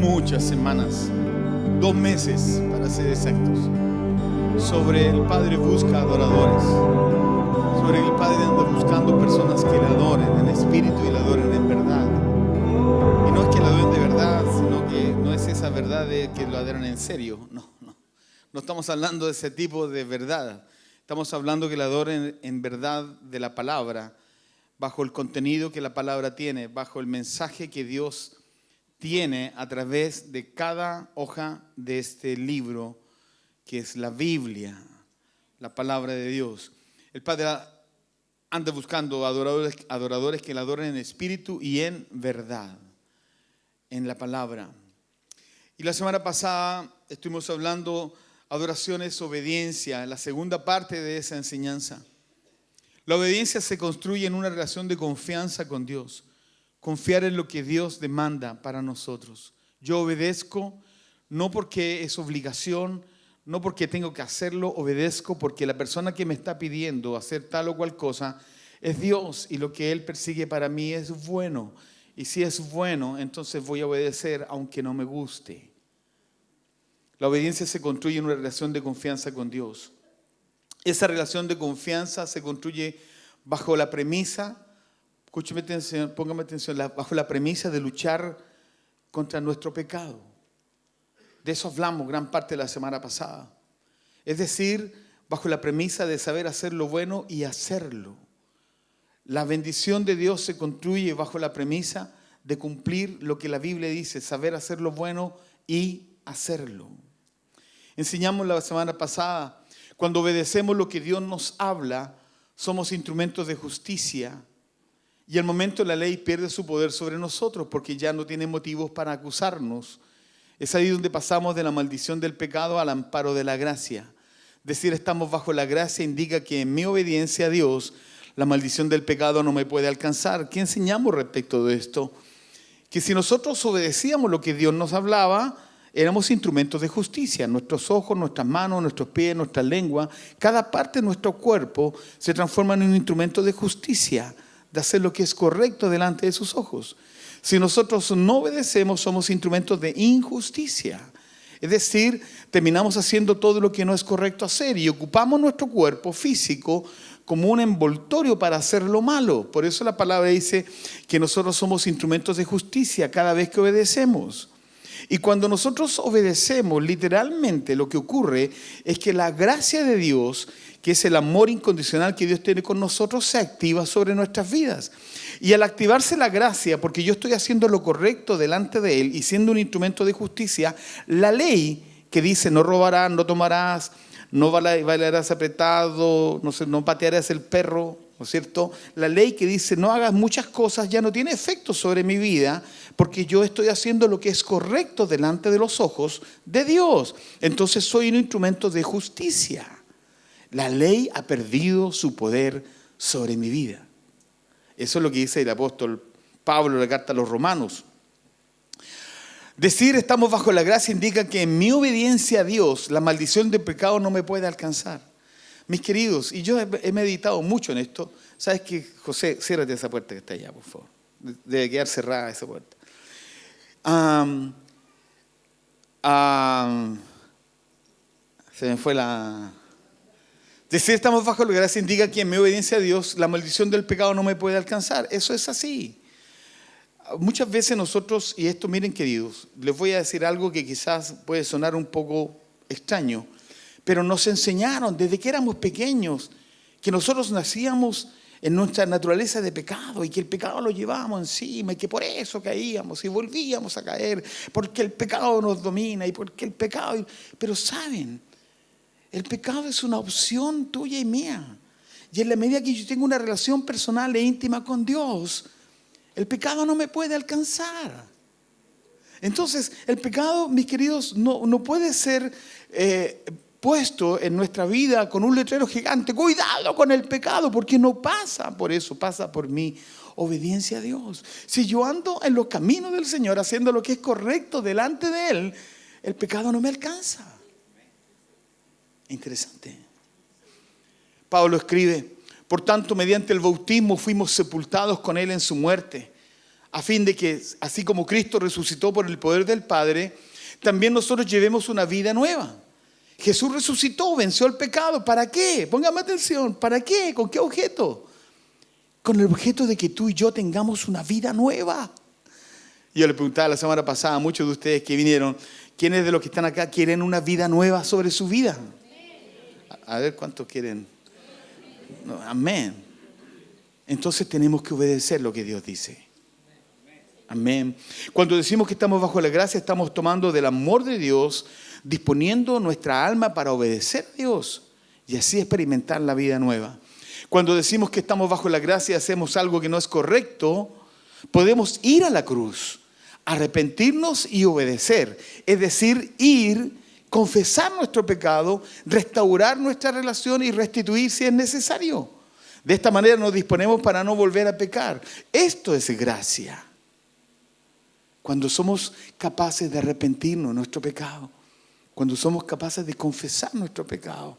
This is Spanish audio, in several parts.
muchas semanas, 2 meses para ser exactos, sobre el Padre busca adoradores, sobre el Padre anda buscando personas que le adoren en espíritu y le adoren en verdad. Y no es que le adoren de verdad, sino que no es esa verdad de que lo adoren en serio. No estamos hablando de ese tipo de verdad. Estamos hablando que le adoren en verdad de la palabra, bajo el contenido que la palabra tiene, bajo el mensaje que Dios tiene a través de cada hoja de este libro, que es la Biblia, la palabra de Dios. El Padre anda buscando adoradores que le adoren en espíritu y en verdad, en la palabra. Y la semana pasada estuvimos hablando adoración es obediencia, la segunda parte de esa enseñanza. La obediencia se construye en una relación de confianza con Dios. Confiar en lo que Dios demanda para nosotros. Yo obedezco no porque es obligación, no porque tengo que hacerlo, obedezco porque la persona que me está pidiendo hacer tal o cual cosa es Dios y lo que Él persigue para mí es bueno. Y si es bueno, entonces voy a obedecer aunque no me guste. La obediencia se construye en una relación de confianza con Dios. Esa relación de confianza se construye bajo la premisa, escúcheme atención, póngame atención, bajo la premisa de luchar contra nuestro pecado. De eso hablamos gran parte de la semana pasada. Es decir, bajo la premisa de saber hacer lo bueno y hacerlo. La bendición de Dios se construye bajo la premisa de cumplir lo que la Biblia dice, saber hacer lo bueno y hacerlo. Enseñamos la semana pasada, cuando obedecemos lo que Dios nos habla, somos instrumentos de justicia. Y al momento la ley pierde su poder sobre nosotros porque ya no tiene motivos para acusarnos. Es ahí donde pasamos de la maldición del pecado al amparo de la gracia. Decir estamos bajo la gracia indica que en mi obediencia a Dios la maldición del pecado no me puede alcanzar. ¿Qué enseñamos respecto de esto? Que si nosotros obedecíamos lo que Dios nos hablaba, éramos instrumentos de justicia. Nuestros ojos, nuestras manos, nuestros pies, nuestra lengua, cada parte de nuestro cuerpo se transforma en un instrumento de justicia, de hacer lo que es correcto delante de sus ojos. Si nosotros no obedecemos, somos instrumentos de injusticia. Es decir, terminamos haciendo todo lo que no es correcto hacer y ocupamos nuestro cuerpo físico como un envoltorio para hacer lo malo. Por eso la palabra dice que nosotros somos instrumentos de justicia cada vez que obedecemos. Y cuando nosotros obedecemos, literalmente lo que ocurre es que la gracia de Dios, que es el amor incondicional que Dios tiene con nosotros, se activa sobre nuestras vidas. Y al activarse la gracia, porque yo estoy haciendo lo correcto delante de Él y siendo un instrumento de justicia, la ley que dice no robarás, no tomarás, no bailarás apretado, no patearás el perro, ¿no es cierto? La ley que dice no hagas muchas cosas ya no tiene efecto sobre mi vida porque yo estoy haciendo lo que es correcto delante de los ojos de Dios. Entonces soy un instrumento de justicia. La ley ha perdido su poder sobre mi vida. Eso es lo que dice el apóstol Pablo en la carta a los Romanos. Decir estamos bajo la gracia indica que en mi obediencia a Dios la maldición del pecado no me puede alcanzar. Mis queridos, y yo he meditado mucho en esto. ¿Sabes qué, José? Ciérrate esa puerta que está allá, por favor. Debe quedar cerrada esa puerta. Se me fue la... Decir estamos bajo la gracia indica que en mi obediencia a Dios la maldición del pecado no me puede alcanzar. Eso es así. Muchas veces nosotros, y esto miren queridos, les voy a decir algo que quizás puede sonar un poco extraño, pero nos enseñaron desde que éramos pequeños que nosotros nacíamos en nuestra naturaleza de pecado y que el pecado lo llevábamos encima y que por eso caíamos y volvíamos a caer, porque el pecado nos domina y porque el pecado... Pero ¿saben? El pecado es una opción tuya y mía. Y en la medida que yo tengo una relación personal e íntima con Dios, el pecado no me puede alcanzar. Entonces, el pecado, mis queridos, no puede ser puesto en nuestra vida con un letrero gigante. Cuidado con el pecado, porque no pasa por eso, pasa por mi obediencia a Dios. Si yo ando en los caminos del Señor, haciendo lo que es correcto delante de Él, el pecado no me alcanza. Interesante. Pablo escribe: por tanto, mediante el bautismo fuimos sepultados con Él en su muerte, a fin de que, así como Cristo resucitó por el poder del Padre, también nosotros llevemos una vida nueva. Jesús resucitó, venció el pecado. ¿Para qué? Póngame atención. ¿Para qué? ¿Con qué objeto? Con el objeto de que tú y yo tengamos una vida nueva. Yo le preguntaba la semana pasada a muchos de ustedes que vinieron, ¿quiénes de los que están acá quieren una vida nueva sobre su vida? A ver cuántos quieren. No, amén. Entonces tenemos que obedecer lo que Dios dice. Amén. Cuando decimos que estamos bajo la gracia, estamos tomando del amor de Dios, disponiendo nuestra alma para obedecer a Dios y así experimentar la vida nueva. Cuando decimos que estamos bajo la gracia y hacemos algo que no es correcto, podemos ir a la cruz, arrepentirnos y obedecer. Es decir, ir, confesar nuestro pecado, restaurar nuestra relación y restituir si es necesario. De esta manera nos disponemos para no volver a pecar. Esto es gracia. Cuando somos capaces de arrepentirnos de nuestro pecado, cuando somos capaces de confesar nuestro pecado.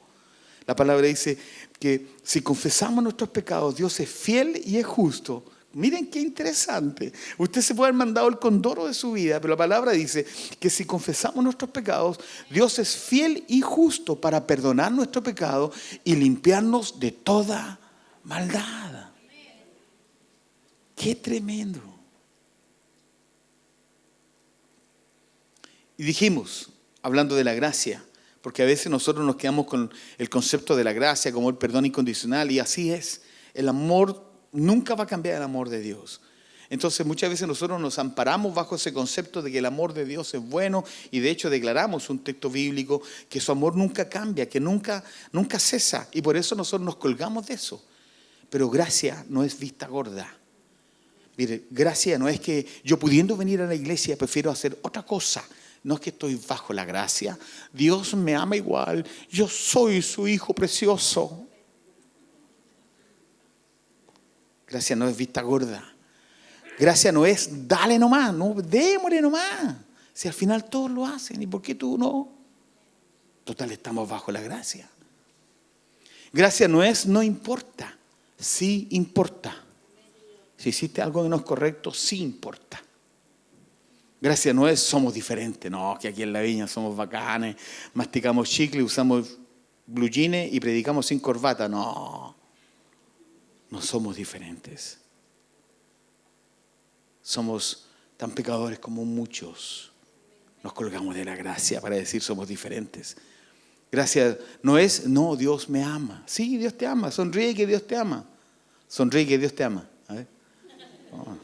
La palabra dice que si confesamos nuestros pecados, Dios es fiel y es justo. Miren qué interesante. Usted se puede haber mandado el condoro de su vida, pero la palabra dice que si confesamos nuestros pecados, Dios es fiel y justo para perdonar nuestro pecado y limpiarnos de toda maldad. Qué tremendo. Y dijimos, hablando de la gracia, porque a veces nosotros nos quedamos con el concepto de la gracia como el perdón incondicional, y así es. El amor nunca va a cambiar el amor de Dios. Entonces muchas veces nosotros nos amparamos bajo ese concepto de que el amor de Dios es bueno, y de hecho declaramos un texto bíblico que su amor nunca cambia, que nunca cesa, y por eso nosotros nos colgamos de eso. Pero gracia no es vista gorda. Mire, gracia no es que yo pudiendo venir a la iglesia prefiero hacer otra cosa. No es que estoy bajo la gracia. Dios me ama igual. Yo soy su hijo precioso. Gracia no es vista gorda. Gracia no es dale nomás, no, démosle nomás. Si al final todos lo hacen, ¿y por qué tú no? Total, estamos bajo la gracia. Gracia no es no importa, sí importa. Si hiciste algo que no es correcto, sí importa. Gracia no es somos diferentes, no, que aquí en la viña somos bacanes, masticamos chicle, usamos blue jeans y predicamos sin corbata. No somos diferentes. Somos tan pecadores como muchos. Nos colgamos de la gracia para decir somos diferentes. Gracia no es, no, Dios me ama. Sí, Dios te ama, sonríe que Dios te ama. Sonríe que Dios te ama. A ver. Oh,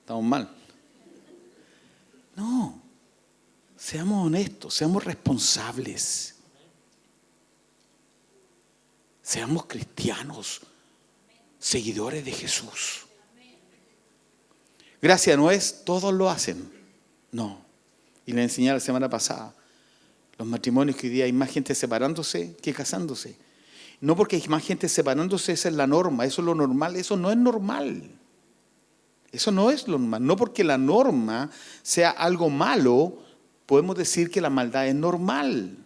estamos mal. No, seamos honestos, seamos responsables. Seamos cristianos, seguidores de Jesús. Gracia no es todos lo hacen, no. Y le enseñé la semana pasada, los matrimonios que hoy día hay más gente separándose que casándose. No porque hay más gente separándose, esa es la norma, eso es lo normal, eso no es normal. Eso no es lo normal. No porque la norma sea algo malo, podemos decir que la maldad es normal.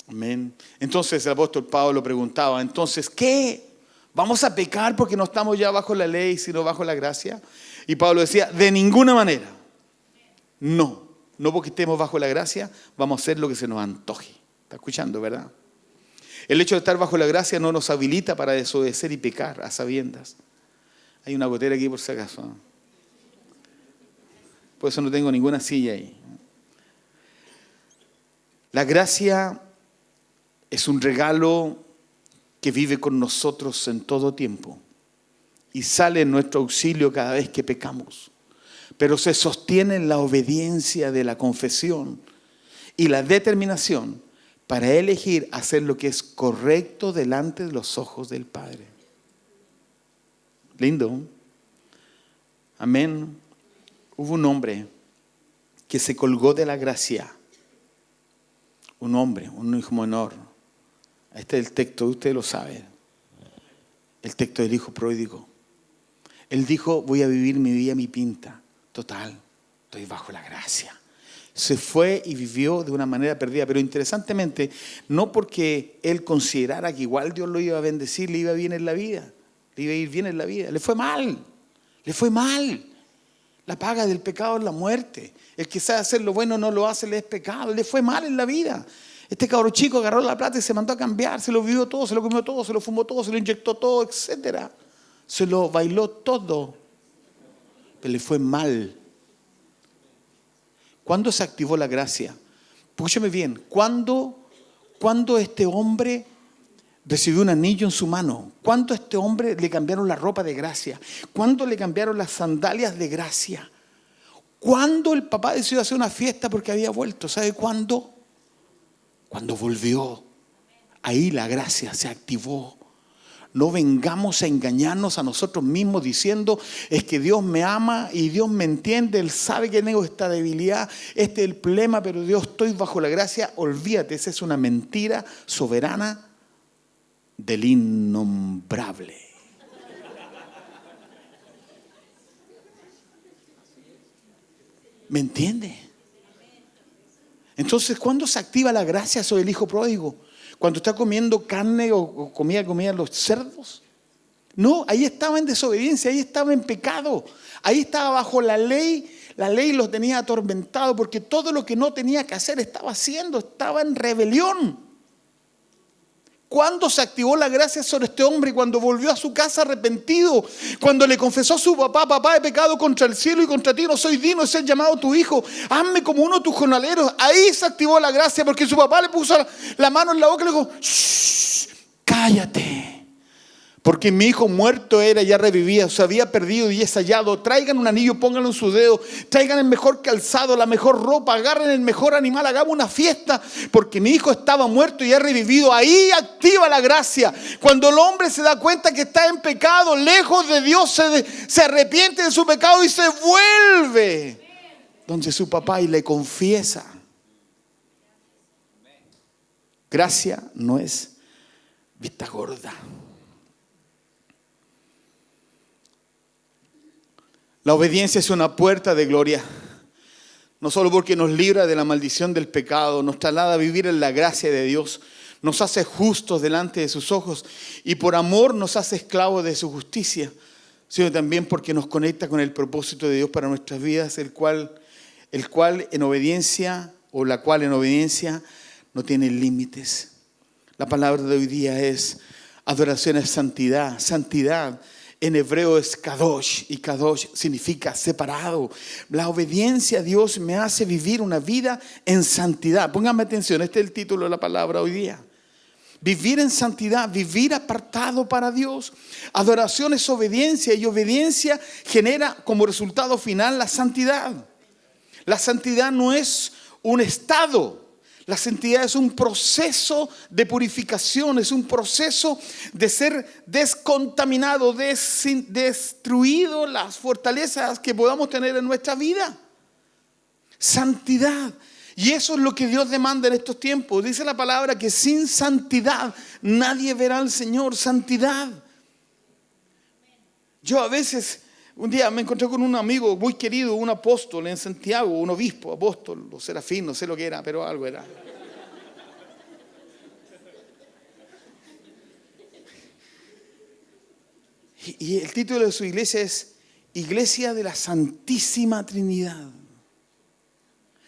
Amén. Entonces el apóstol Pablo preguntaba, entonces, ¿qué? ¿Vamos a pecar porque no estamos ya bajo la ley, sino bajo la gracia? Y Pablo decía, de ninguna manera. No porque estemos bajo la gracia, vamos a hacer lo que se nos antoje. ¿Está escuchando, verdad? El hecho de estar bajo la gracia no nos habilita para desobedecer y pecar a sabiendas. Hay una gotera aquí por si acaso. Por eso no tengo ninguna silla ahí. La gracia es un regalo que vive con nosotros en todo tiempo y sale en nuestro auxilio cada vez que pecamos. Pero se sostiene en la obediencia de la confesión y la determinación para elegir hacer lo que es correcto delante de los ojos del Padre. Lindo. Amén. Hubo un hombre que se colgó de la gracia. Un hombre, un hijo menor. Este es el texto, usted lo sabe. El texto del hijo pródigo. Él dijo, voy a vivir mi vida a mi pinta. Total, estoy bajo la gracia. Se fue y vivió de una manera perdida. Pero interesantemente, no porque él considerara que igual Dios lo iba a bendecir, le iba bien en la vida. le iba a ir bien en la vida. Le fue mal. Le fue mal. La paga del pecado es la muerte. El que sabe hacer lo bueno no lo hace, le es pecado. Le fue mal en la vida. Este cabro chico agarró la plata y se mandó a cambiar. Se lo vivió todo, se lo comió todo, se lo fumó todo, se lo inyectó todo, etc. Se lo bailó todo. Pero le fue mal. ¿Cuándo se activó la gracia? Escúcheme bien. ¿Cuándo este hombre recibió un anillo en su mano? ¿Cuándo a este hombre le cambiaron la ropa de gracia? ¿Cuándo le cambiaron las sandalias de gracia? ¿Cuándo el papá decidió hacer una fiesta porque había vuelto? ¿Sabe cuándo? Cuando volvió. Ahí la gracia se activó. No vengamos a engañarnos a nosotros mismos diciendo es que Dios me ama y Dios me entiende, Él sabe que tengo esta debilidad, este es el problema, pero Dios, estoy bajo la gracia. Olvídate, esa es una mentira soberana del innombrable. ¿Me entiende? Entonces, ¿cuándo se activa la gracia sobre el hijo pródigo? ¿Cuando está comiendo carne o comía los cerdos? No, ahí estaba en desobediencia, ahí estaba en pecado, ahí estaba bajo la ley. La ley los tenía atormentados porque todo lo que no tenía que hacer estaba haciendo, estaba en rebelión. ¿Cuándo se activó la gracia sobre este hombre? Cuando volvió a su casa arrepentido, cuando le confesó a su papá: papá, he pecado contra el cielo y contra ti, no soy digno de ser llamado tu hijo, hazme como uno de tus jornaleros. Ahí se activó la gracia porque su papá le puso la mano en la boca y le dijo: shh, cállate, porque mi hijo muerto era, ya revivía, se había perdido y es hallado. Traigan un anillo, pónganlo en su dedo, traigan el mejor calzado, la mejor ropa, agarren el mejor animal, hagamos una fiesta, porque mi hijo estaba muerto y ha revivido. Ahí activa la gracia. Cuando el hombre se da cuenta que está en pecado, lejos de Dios, se arrepiente de su pecado y se vuelve donde su papá y le confiesa. Gracia no es vista gorda. La obediencia es una puerta de gloria, no solo porque nos libra de la maldición del pecado, nos traslada a vivir en la gracia de Dios, nos hace justos delante de sus ojos y por amor nos hace esclavos de su justicia, sino también porque nos conecta con el propósito de Dios para nuestras vidas, el cual en obediencia, o la cual en obediencia no tiene límites. La palabra de hoy día es adoración, es santidad, santidad. En hebreo es kadosh, y kadosh significa separado. La obediencia a Dios me hace vivir una vida en santidad. Pónganme atención, este es el título de la palabra hoy día. Vivir en santidad, vivir apartado para Dios. Adoración es obediencia y obediencia genera como resultado final la santidad. La santidad no es un estado. La santidad es un proceso de purificación, es un proceso de ser descontaminado, destruido las fortalezas que podamos tener en nuestra vida. Santidad. Y eso es lo que Dios demanda en estos tiempos. Dice la palabra que sin santidad nadie verá al Señor. Santidad. Yo a veces, un día me encontré con un amigo muy querido, un apóstol en Santiago, un obispo, apóstol, o serafín, no sé lo que era, pero algo era. Y el título de su iglesia es Iglesia de la Santísima Trinidad.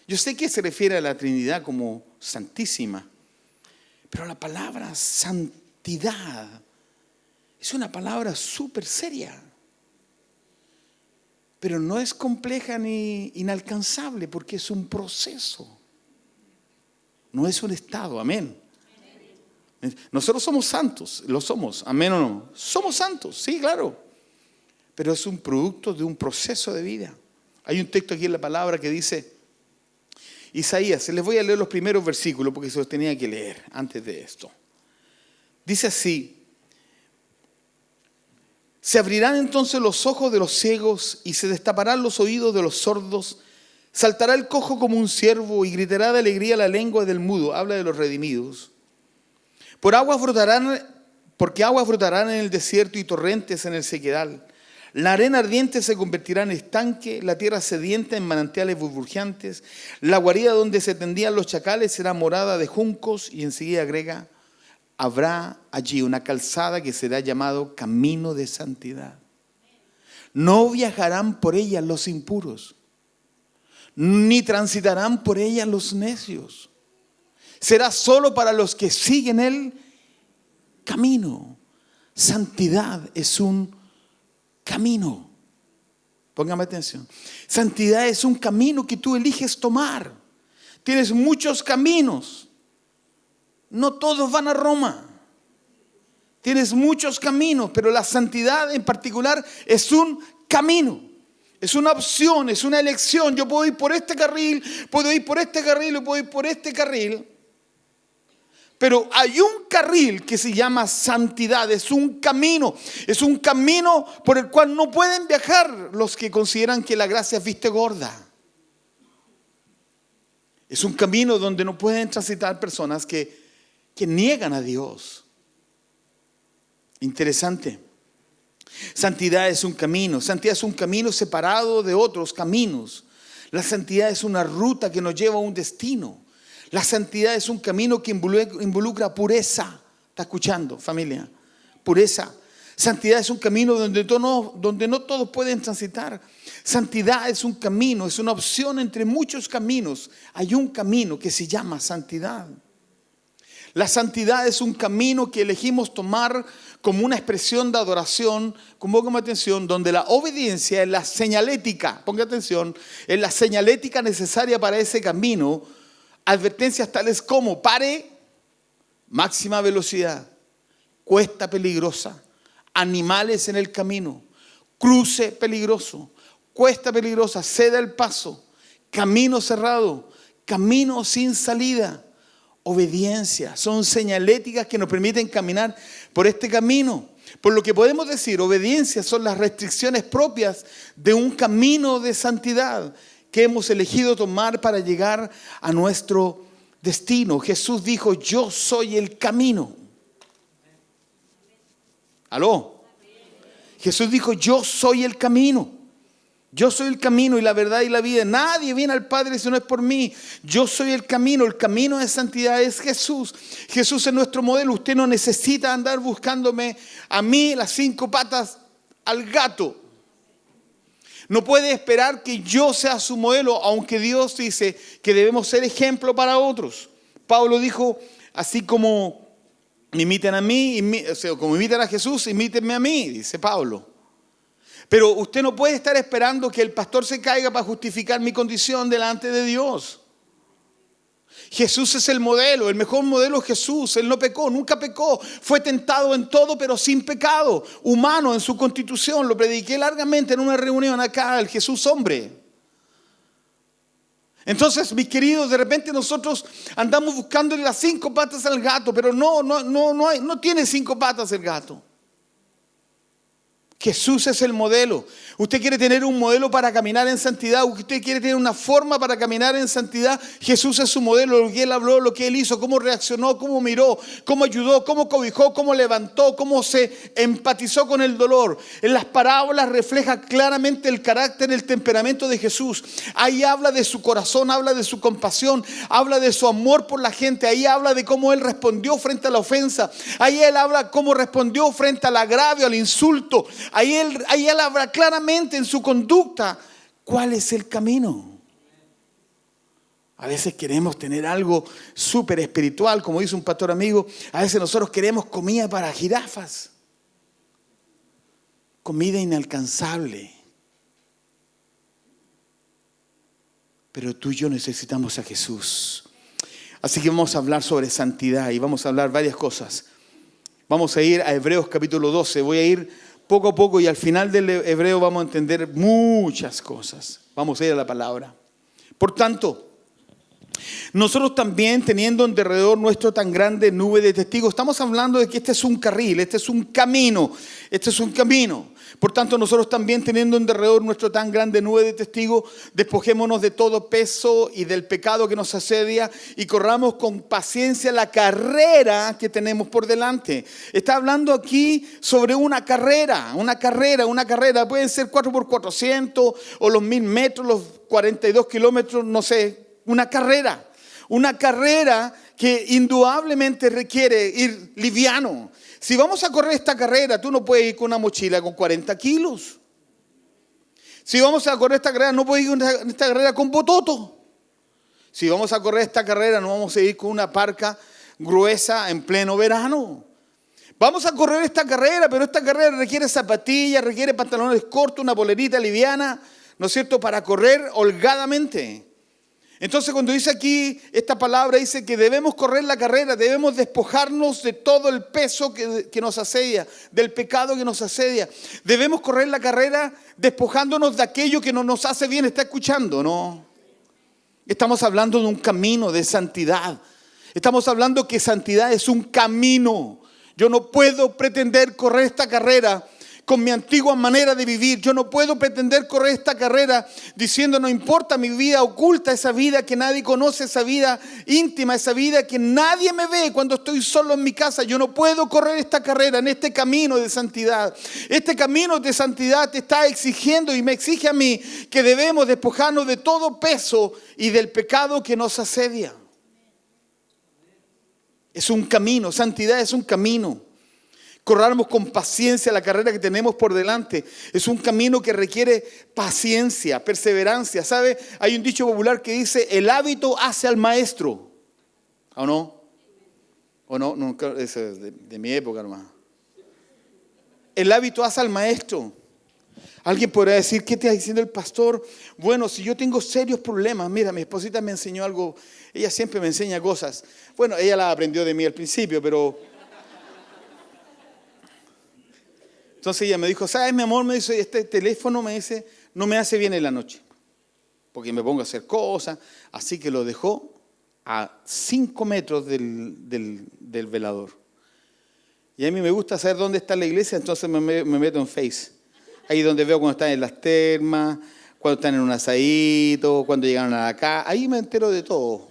Yo sé que se refiere a la Trinidad como santísima, pero la palabra santidad es una palabra súper seria. Pero no es compleja ni inalcanzable porque es un proceso. No es un estado, amén. Nosotros somos santos, lo somos, amén o no. Somos santos, sí, claro. Pero es un producto de un proceso de vida. Hay un texto aquí en la palabra que dice, Isaías, les voy a leer los primeros versículos porque se los tenía que leer antes de esto. Dice así: se abrirán entonces los ojos de los ciegos y se destaparán los oídos de los sordos. Saltará el cojo como un ciervo y gritará de alegría la lengua del mudo. Habla de los redimidos. Porque aguas brotarán en el desierto y torrentes en el sequedal. La arena ardiente se convertirá en estanque, la tierra sedienta en manantiales burbujeantes. La guarida donde se tendían los chacales será morada de juncos. Y enseguida agrega: habrá allí una calzada que será llamado camino de santidad. No viajarán por ella los impuros, ni transitarán por ella los necios. Será solo para los que siguen el camino. Santidad es un camino. Póngame atención. Santidad es un camino que tú eliges tomar. Tienes muchos caminos. No todos van a Roma. Tienes muchos caminos, pero la santidad en particular es un camino. Es una opción, es una elección. Yo puedo ir por este carril, puedo ir por este carril o puedo ir por este carril. Pero hay un carril que se llama santidad, es un camino por el cual no pueden viajar los que consideran que la gracia viste gorda. Es un camino donde no pueden transitar personas que niegan a Dios. Interesante. Santidad es un camino separado de otros caminos. La santidad es una ruta que nos lleva a un destino. La santidad es un camino que involucra pureza. ¿Está escuchando, familia? Pureza. Santidad es un camino donde no todos pueden transitar. Santidad es un camino, es una opción entre muchos caminos. Hay un camino que se llama santidad. La santidad es un camino que elegimos tomar como una expresión de adoración, póngame atención, donde la obediencia es la señalética, ponga atención, es la señalética necesaria para ese camino. Advertencias tales como pare, máxima velocidad, cuesta peligrosa, animales en el camino, cruce peligroso, cuesta peligrosa, ceda el paso, camino cerrado, camino sin salida. Obediencia, son señaléticas que nos permiten caminar por este camino. Por lo que podemos decir, obediencia son las restricciones propias de un camino de santidad que hemos elegido tomar para llegar a nuestro destino. Jesús dijo, yo soy el camino. ¿Aló? Jesús dijo, yo soy el camino. Yo soy el camino y la verdad y la vida. Nadie viene al Padre si no es por mí. Yo soy el camino. El camino de santidad es Jesús. Jesús es nuestro modelo. Usted no necesita andar buscándome a mí las 5 patas al gato. No puede esperar que yo sea su modelo, aunque Dios dice que debemos ser ejemplo para otros. Pablo dijo, así como me imiten a mí, como imitan a Jesús, imítenme a mí, dice Pablo. Pero usted no puede estar esperando que el pastor se caiga para justificar mi condición delante de Dios. Jesús es el modelo, el mejor modelo es Jesús. Él no pecó, nunca pecó. Fue tentado en todo, pero sin pecado. Humano en su constitución. Lo prediqué largamente en una reunión acá, el Jesús hombre. Entonces, mis queridos, de repente nosotros andamos buscándole las 5 patas al gato, pero no tiene 5 patas el gato. Jesús es el modelo. Usted quiere tener un modelo para caminar en santidad. Usted quiere tener una forma para caminar en santidad. Jesús es su modelo. Lo que Él habló, lo que Él hizo, cómo reaccionó, cómo miró, cómo ayudó, cómo cobijó, cómo levantó, cómo se empatizó con el dolor. En las parábolas refleja claramente el carácter, el temperamento de Jesús. Ahí habla de su corazón, habla de su compasión, habla de su amor por la gente. Ahí habla de cómo Él respondió frente a la ofensa. Ahí Él habla cómo respondió frente al agravio, al insulto. Ahí él habla claramente en su conducta cuál es el camino. A veces queremos tener algo súper espiritual, como dice un pastor amigo. A veces nosotros queremos comida para jirafas. Comida inalcanzable. Pero tú y yo necesitamos a Jesús. Así que vamos a hablar sobre santidad y vamos a hablar varias cosas. Vamos a ir a Hebreos capítulo 12. Voy a ir poco a poco y al final del Hebreo vamos a entender muchas cosas. Vamos a ir a la palabra. Por tanto, nosotros también teniendo en derredor nuestro tan grande nube de testigos, estamos hablando de que este es un carril, este es un camino, Por tanto, nosotros también teniendo en derredor nuestro tan grande nube de testigos, despojémonos de todo peso y del pecado que nos asedia y corramos con paciencia la carrera que tenemos por delante. Está hablando aquí sobre una carrera. Pueden ser 4x400 o los 1000 metros, los 42 kilómetros, no sé. Una carrera que indudablemente requiere ir liviano. Si vamos a correr esta carrera, tú no puedes ir con una mochila con 40 kilos. Si vamos a correr esta carrera, no puedes ir con esta carrera con bototo. Si vamos a correr esta carrera, no vamos a ir con una parca gruesa en pleno verano. Vamos a correr esta carrera, pero esta carrera requiere zapatillas, requiere pantalones cortos, una polerita liviana, ¿no es cierto?, para correr holgadamente. Entonces, cuando dice aquí, esta palabra dice que debemos correr la carrera, debemos despojarnos de todo el peso que nos asedia, del pecado que nos asedia. Debemos correr la carrera despojándonos de aquello que no nos hace bien. ¿Está escuchando? No. Estamos hablando de un camino de santidad. Estamos hablando que santidad es un camino. Yo no puedo pretender correr esta carrera con mi antigua manera de vivir. Yo no puedo pretender correr esta carrera diciendo no importa mi vida oculta, esa vida que nadie conoce, esa vida íntima, esa vida que nadie me ve cuando estoy solo en mi casa. Yo no puedo correr esta carrera en este camino de santidad. Este camino de santidad te está exigiendo y me exige a mí que debemos despojarnos de todo peso y del pecado que nos asedia. Es un camino, santidad es un camino. Corramos con paciencia la carrera que tenemos por delante. Es un camino que requiere paciencia, perseverancia. ¿Sabe? Hay un dicho popular que dice, el hábito hace al maestro. ¿O no? ¿O no? Nunca, eso es de mi época, hermano. El hábito hace al maestro. Alguien podrá decir, ¿qué te está diciendo el pastor? Bueno, si yo tengo serios problemas, mira, mi esposita me enseñó algo, ella siempre me enseña cosas. Bueno, ella la aprendió de mí al principio, pero... Entonces ella me dijo, ¿sabes, mi amor? Me dice, este teléfono me dice, no me hace bien en la noche, porque me pongo a hacer cosas, así que lo dejó a 5 metros del velador. Y a mí me gusta saber dónde está la iglesia, entonces me meto en Face. Ahí donde veo cuando están en las termas, cuando están en un asadito, cuando llegaron a acá. Ahí me entero de todo.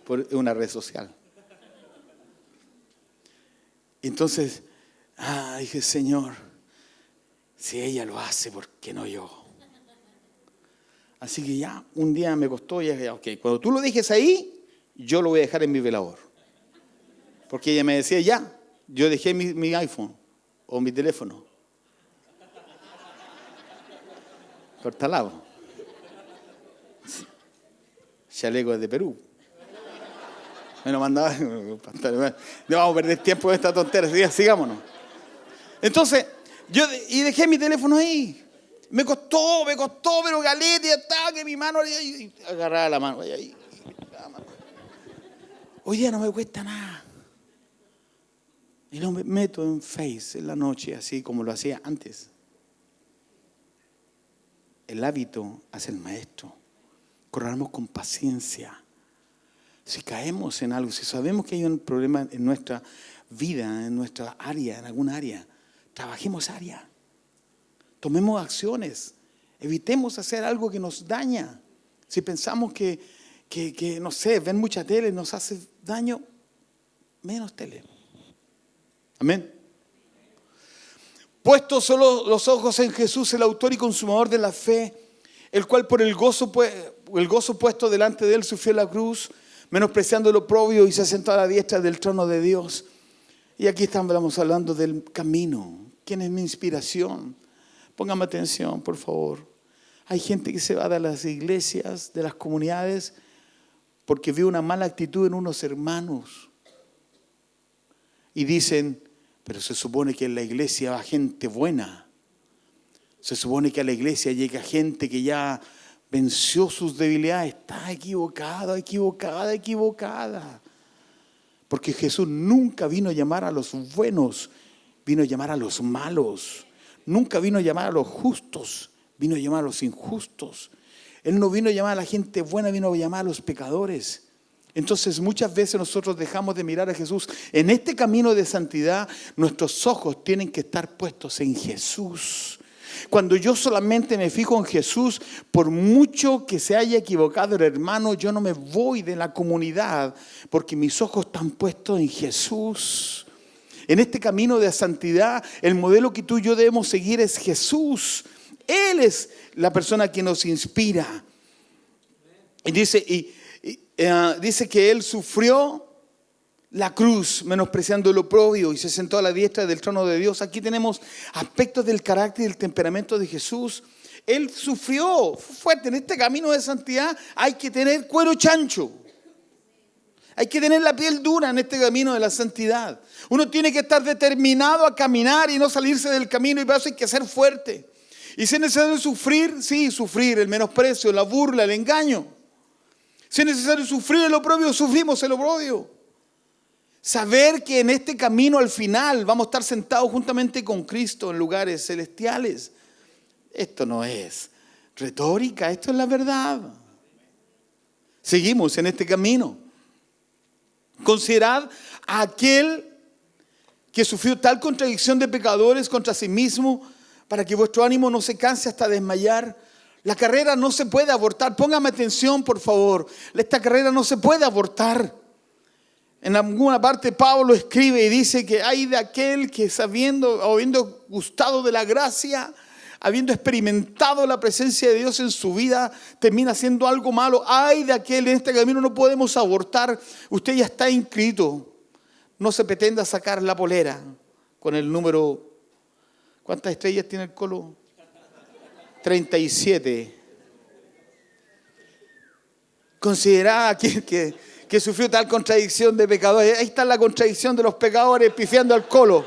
Por una red social. Entonces, dije, Señor, si ella lo hace, ¿por qué no yo? Así que ya, un día me costó, y dije, ok, cuando tú lo dejes ahí, yo lo voy a dejar en mi velador. Porque ella me decía, ya, yo dejé mi iPhone o mi teléfono. Cortalado. Chaleco de Perú. Me lo mandaba. No vamos a perder tiempo en esta tontera. Sigámonos. Entonces, yo dejé mi teléfono ahí. Me costó, pero galete, ya estaba que mi mano y agarraba la mano. Hoy día no me cuesta nada. Y no me meto en Face en la noche, así como lo hacía antes. El hábito hace el maestro. Corramos con paciencia. Si caemos en algo, si sabemos que hay un problema en nuestra vida, en nuestra área, en alguna área, trabajemos área. Tomemos acciones. Evitemos hacer algo que nos daña. Si pensamos que no sé, ven mucha tele, nos hace daño, menos tele. Amén. Puestos solo los ojos en Jesús, el autor y consumador de la fe, el cual por el gozo puesto delante de él sufrió la cruz, menospreciando lo oprobio y se sentó a la diestra del trono de Dios. Y aquí estamos hablando del camino. ¿Quién es mi inspiración? Póngame atención, por favor. Hay gente que se va de las iglesias, de las comunidades, porque ve una mala actitud en unos hermanos. Y dicen, pero se supone que en la iglesia va gente buena. Se supone que a la iglesia llega gente que ya venció sus debilidades. Está equivocada. Porque Jesús nunca vino a llamar a los buenos, vino a llamar a los malos. Nunca vino a llamar a los justos, vino a llamar a los injustos. Él no vino a llamar a la gente buena, vino a llamar a los pecadores. Entonces muchas veces nosotros dejamos de mirar a Jesús. En este camino de santidad, nuestros ojos tienen que estar puestos en Jesús. Cuando yo solamente me fijo en Jesús, por mucho que se haya equivocado el hermano, yo no me voy de la comunidad porque mis ojos están puestos en Jesús. En este camino de santidad, el modelo que tú y yo debemos seguir es Jesús. Él es la persona que nos inspira. Y dice, dice que Él sufrió la cruz, menospreciando el oprobio, y se sentó a la diestra del trono de Dios. Aquí tenemos aspectos del carácter y del temperamento de Jesús. Él sufrió fuerte. En este camino de santidad hay que tener cuero chancho. Hay que tener la piel dura en este camino de la santidad. Uno tiene que estar determinado a caminar y no salirse del camino, y para eso hay que ser fuerte. Y si es necesario sufrir, sí, sufrir el menosprecio, la burla, el engaño. Si es necesario sufrir el oprobio, sufrimos el oprobio. Saber que en este camino al final vamos a estar sentados juntamente con Cristo en lugares celestiales. Esto no es retórica, esto es la verdad. Seguimos en este camino. Considerad a aquel que sufrió tal contradicción de pecadores contra sí mismo, para que vuestro ánimo no se canse hasta desmayar. La carrera no se puede abortar. Póngame atención, por favor. Esta carrera no se puede abortar. En alguna parte Pablo escribe y dice que hay de aquel que habiendo gustado de la gracia, habiendo experimentado la presencia de Dios en su vida, termina haciendo algo malo. Ay de aquel, en este camino no podemos abortar. Usted ya está inscrito. No se pretenda sacar la polera con el número. ¿Cuántas estrellas tiene el colo? 37. Considerad aquel que sufrió tal contradicción de pecadores. Ahí está la contradicción de los pecadores pifiando al colo.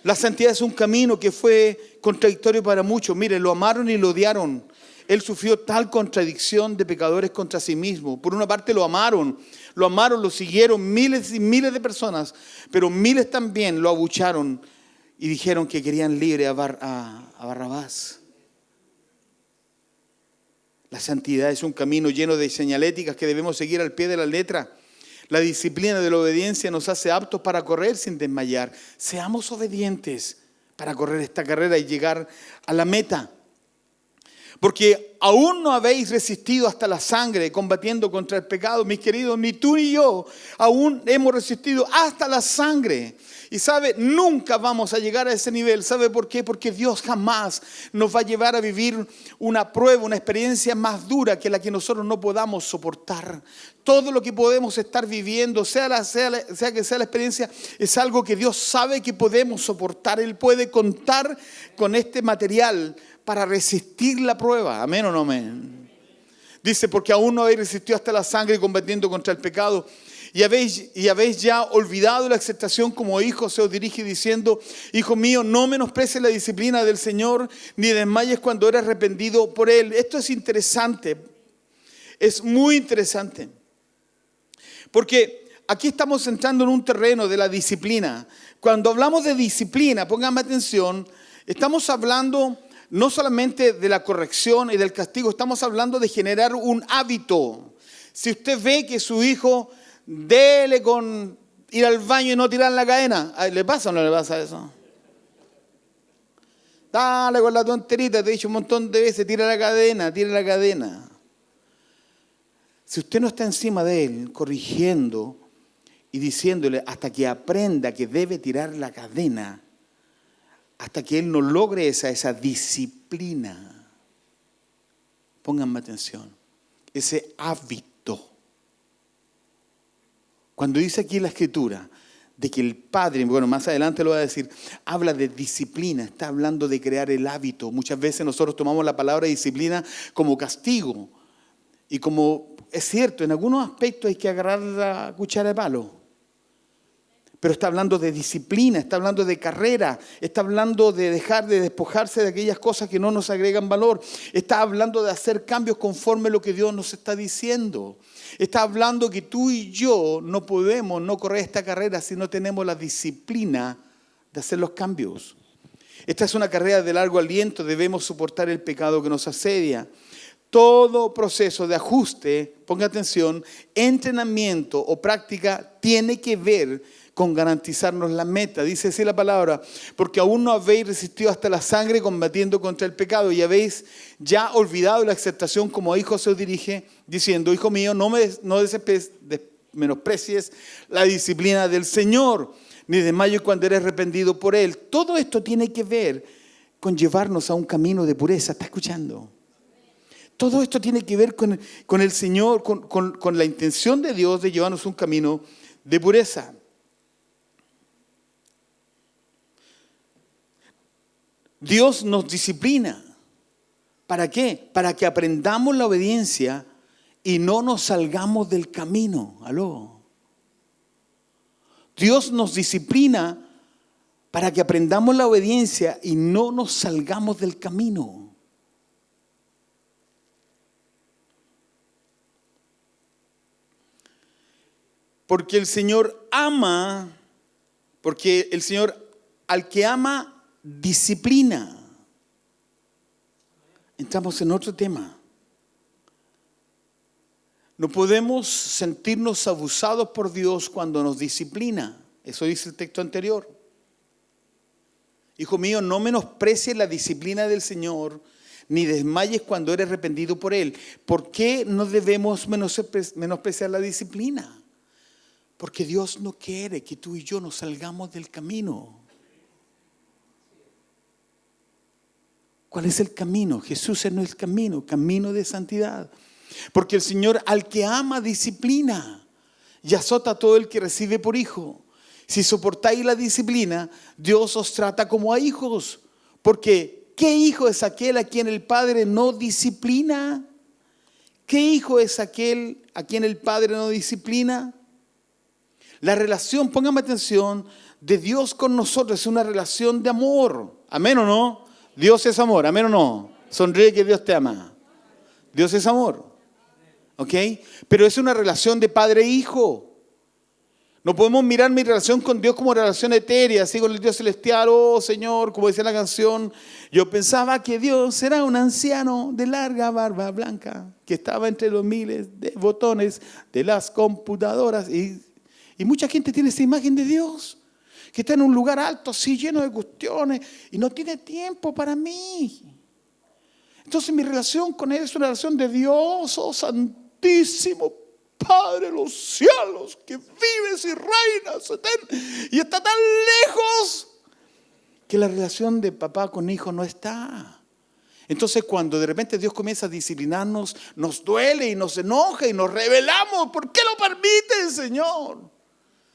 La santidad es un camino que fue contradictorio para muchos. Mire, lo amaron y lo odiaron. Él sufrió tal contradicción de pecadores contra sí mismo. Por una parte lo amaron, lo siguieron miles y miles de personas, pero miles también lo abucharon y dijeron que querían libre a Barrabás. La santidad es un camino lleno de señaléticas que debemos seguir al pie de la letra. La disciplina de la obediencia nos hace aptos para correr sin desmayar. Seamos obedientes para correr esta carrera y llegar a la meta. Porque aún no habéis resistido hasta la sangre combatiendo contra el pecado, mis queridos, ni tú ni yo aún hemos resistido hasta la sangre. Y sabe, nunca vamos a llegar a ese nivel. ¿Sabe por qué? Porque Dios jamás nos va a llevar a vivir una prueba, una experiencia más dura que la que nosotros no podamos soportar. Todo lo que podemos estar viviendo, sea que sea la experiencia, es algo que Dios sabe que podemos soportar. Él puede contar con este material para resistir la prueba. ¿Amén o no amén? Dice, porque aún no habéis resistido hasta la sangre combatiendo contra el pecado. Y habéis ya olvidado la aceptación como hijos, se os dirige diciendo: hijo mío, no menosprecies la disciplina del Señor, ni desmayes cuando eres arrepentido por Él. Esto es interesante, es muy interesante. Porque aquí estamos entrando en un terreno de la disciplina. Cuando hablamos de disciplina, pónganme atención, estamos hablando no solamente de la corrección y del castigo, estamos hablando de generar un hábito. Si usted ve que su hijo, dele con ir al baño y no tirar la cadena, ¿le pasa o no le pasa eso? Dale con la tonterita, te he dicho un montón de veces, tira la cadena. Si usted no está encima de él, corrigiendo y diciéndole hasta que aprenda que debe tirar la cadena, hasta que él no logre esa disciplina, pónganme atención, ese hábito. Cuando dice aquí la Escritura de que el Padre, bueno, más adelante lo va a decir, habla de disciplina, está hablando de crear el hábito. Muchas veces nosotros tomamos la palabra disciplina como castigo. Y como es cierto, en algunos aspectos hay que agarrar la cuchara de palo. Pero está hablando de disciplina, está hablando de carrera, está hablando de dejar de despojarse de aquellas cosas que no nos agregan valor. Está hablando de hacer cambios conforme a lo que Dios nos está diciendo. Está hablando que tú y yo no podemos no correr esta carrera si no tenemos la disciplina de hacer los cambios. Esta es una carrera de largo aliento, debemos soportar el pecado que nos asedia. Todo proceso de ajuste, ponga atención, entrenamiento o práctica tiene que ver con garantizarnos la meta. Dice así la palabra: porque aún no habéis resistido hasta la sangre combatiendo contra el pecado, y habéis ya olvidado la aceptación como a hijos se os dirige, diciendo: hijo mío, no menosprecies la disciplina del Señor, ni desmayes cuando eres arrepentido por Él. Todo esto tiene que ver con llevarnos a un camino de pureza. ¿Está escuchando? Todo esto tiene que ver con el Señor, con la intención de Dios de llevarnos a un camino de pureza. Dios nos disciplina. ¿Para qué? Para que aprendamos la obediencia y no nos salgamos del camino. ¿Aló? Dios nos disciplina para que aprendamos la obediencia y no nos salgamos del camino. Porque el Señor ama, porque el Señor al que ama disciplina. Entramos en otro tema. No podemos sentirnos abusados por Dios cuando nos disciplina. Eso dice el texto anterior. Hijo mío, no menosprecies la disciplina del Señor, ni desmayes cuando eres arrepentido por Él. ¿Por qué no debemos menospreciar la disciplina? Porque Dios no quiere que tú y yo nos salgamos del camino. ¿Cuál es el camino? Jesús es nuestro camino, camino de santidad. Porque el Señor al que ama disciplina y azota a todo el que recibe por hijo. Si soportáis la disciplina, Dios os trata como a hijos. Porque ¿qué hijo es aquel a quien el Padre no disciplina? ¿Qué hijo es aquel a quien el Padre no disciplina? La relación, póngame atención, de Dios con nosotros es una relación de amor. ¿Amén o no? Dios es amor, ¿amén o no? Sonríe que Dios te ama. Dios es amor. ¿Ok? Pero es una relación de padre e hijo. No podemos mirar mi relación con Dios como relación etérea, así con el Dios celestial. Oh Señor, como decía la canción, yo pensaba que Dios era un anciano de larga barba blanca que estaba entre los miles de botones de las computadoras. Y mucha gente tiene esa imagen de Dios, que está en un lugar alto, así lleno de cuestiones, y no tiene tiempo para mí. Entonces mi relación con Él es una relación de Dios, oh Santísimo Padre de los cielos, que vives y reinas y está tan lejos que la relación de papá con hijo no está. Entonces cuando de repente Dios comienza a disciplinarnos, nos duele y nos enoja y nos rebelamos. ¿Por qué lo permites, Señor?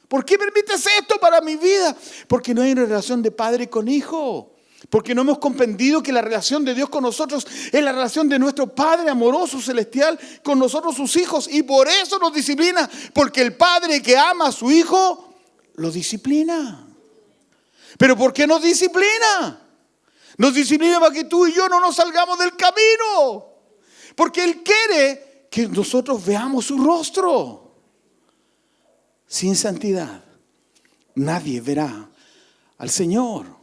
¿Por qué permites esto para mi vida? Porque no hay una relación de padre con hijo. Porque no hemos comprendido que la relación de Dios con nosotros es la relación de nuestro Padre amoroso, celestial, con nosotros sus hijos. Y por eso nos disciplina. Porque el Padre que ama a su hijo, lo disciplina. ¿Pero por qué nos disciplina? Nos disciplina para que tú y yo no nos salgamos del camino. Porque Él quiere que nosotros veamos su rostro. Sin santidad, nadie verá al Señor.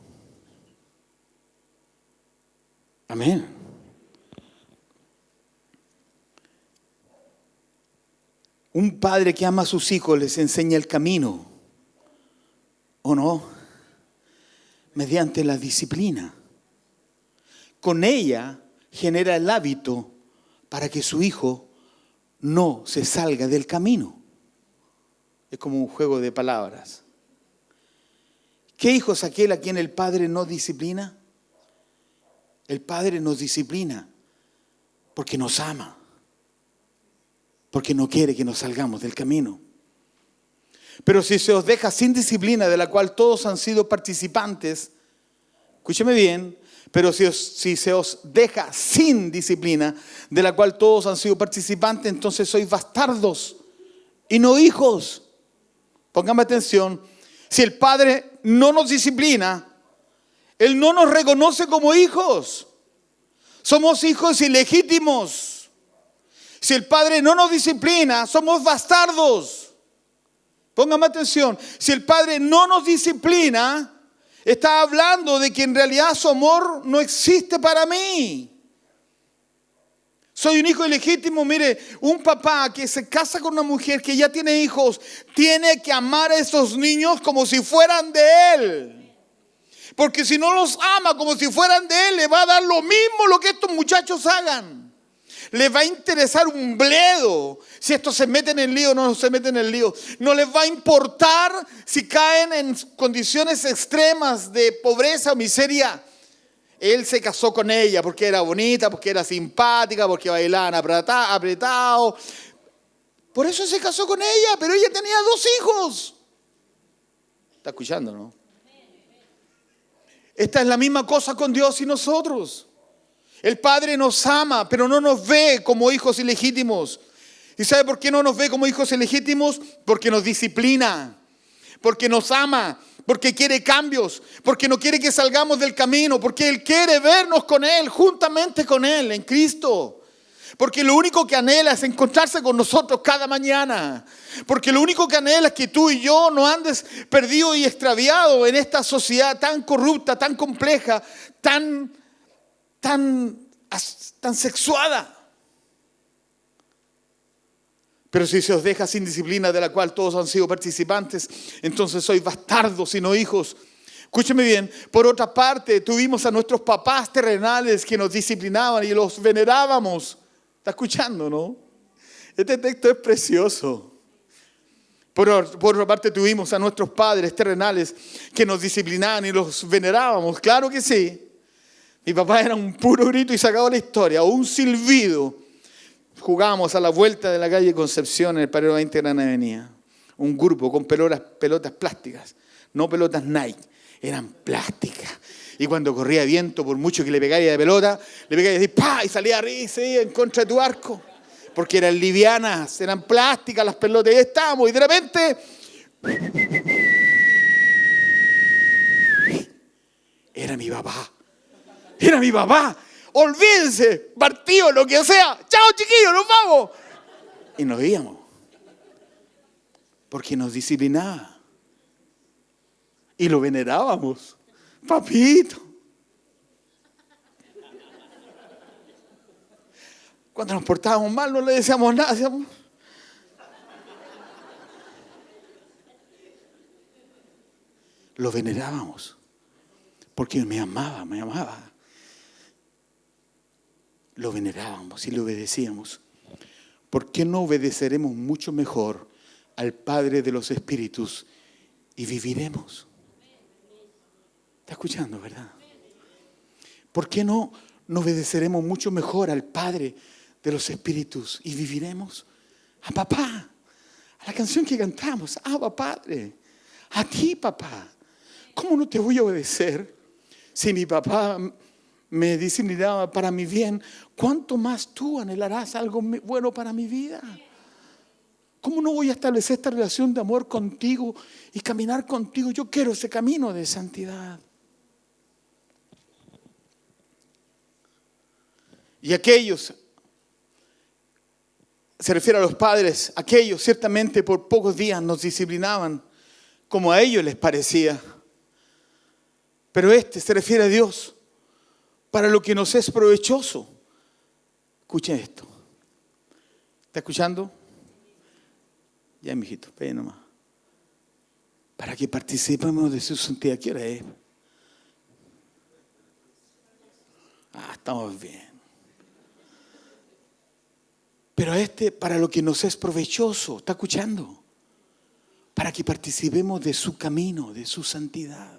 Amén. Un padre que ama a sus hijos les enseña el camino, ¿o no? Mediante la disciplina. Con ella genera el hábito para que su hijo no se salga del camino. Es como un juego de palabras. ¿Qué hijo es aquel a quien el Padre no disciplina? El Padre nos disciplina porque nos ama, porque no quiere que nos salgamos del camino. Pero si se os deja sin disciplina, de la cual todos han sido participantes, escúcheme bien, pero si se os deja sin disciplina, de la cual todos han sido participantes, entonces sois bastardos y no hijos. Póngame atención, si el Padre no nos disciplina, Él no nos reconoce como hijos. Somos hijos ilegítimos. Si el Padre no nos disciplina, somos bastardos. Póngame atención, si el Padre no nos disciplina, está hablando de que en realidad su amor no existe para mí. Soy un hijo ilegítimo. Mire, un papá que se casa con una mujer que ya tiene hijos, tiene que amar a esos niños como si fueran de él. Porque si no los ama como si fueran de él, le va a dar lo mismo lo que estos muchachos hagan. Le va a interesar un bledo si estos se meten en el lío o no se meten en el lío. No les va a importar si caen en condiciones extremas de pobreza o miseria. Él se casó con ella porque era bonita, porque era simpática, porque bailaban apretado. Por eso se casó con ella, pero ella tenía 2 hijos. ¿Está escuchando, no? Esta es la misma cosa con Dios y nosotros. El Padre nos ama, pero no nos ve como hijos ilegítimos. ¿Y sabe por qué no nos ve como hijos ilegítimos? Porque nos disciplina, porque nos ama, porque quiere cambios, porque no quiere que salgamos del camino, porque Él quiere vernos con Él, juntamente con Él, en Cristo. Porque lo único que anhela es encontrarse con nosotros cada mañana. Porque lo único que anhela es que tú y yo no andes perdido y extraviado en esta sociedad tan corrupta, tan compleja, tan sexuada. Pero si se os deja sin disciplina de la cual todos han sido participantes, entonces sois bastardos y no hijos. Escúcheme bien, por otra parte tuvimos a nuestros papás terrenales que nos disciplinaban y los venerábamos. ¿Está escuchando, no? Este texto es precioso. Por otra parte tuvimos a nuestros padres terrenales que nos disciplinaban y los venerábamos. Claro que sí. Mi papá era un puro grito y sacaba la historia, o un silbido. Jugábamos a la vuelta de la calle Concepción en el Parero 20 Gran Avenida. Un grupo con pelotas plásticas, no pelotas Nike, eran plásticas. Y cuando corría viento, por mucho que le pegara de pelota, le pegaba y ¡pah! Y salía arriba y se iba en contra de tu arco. Porque eran livianas, eran plásticas las pelotas. Y ahí estábamos, y de repente era mi papá. Era mi papá. Olvídense, partido, lo que sea. Chao, chiquillos, nos vamos. Y nos íbamos. Porque nos disciplinaba. Y lo venerábamos. Papito. Cuando nos portábamos mal no le decíamos nada. Decíamos, lo venerábamos. Porque me amaba. Lo venerábamos y le obedecíamos. ¿Por qué no obedeceremos mucho mejor al Padre de los Espíritus y viviremos? ¿Está escuchando, verdad? ¿Por qué no obedeceremos mucho mejor al Padre de los Espíritus y viviremos? A papá, a la canción que cantamos, Abba Padre, a ti papá. ¿Cómo no te voy a obedecer si mi papá me disciplinaba para mi bien? ¿Cuánto más tú anhelarás algo bueno para mi vida? ¿Cómo no voy a establecer esta relación de amor contigo y caminar contigo? Yo quiero ese camino de santidad. Y aquellos, se refiere a los padres, aquellos ciertamente por pocos días nos disciplinaban como a ellos les parecía. Pero este se refiere a Dios para lo que nos es provechoso. Escuchen esto. ¿Está escuchando? Ya, mijito, ve nomás. Para que participemos de su santidad. ¿Qué hora es? Estamos bien. Pero para lo que nos es provechoso. ¿Está escuchando? Para que participemos de su camino, de su santidad.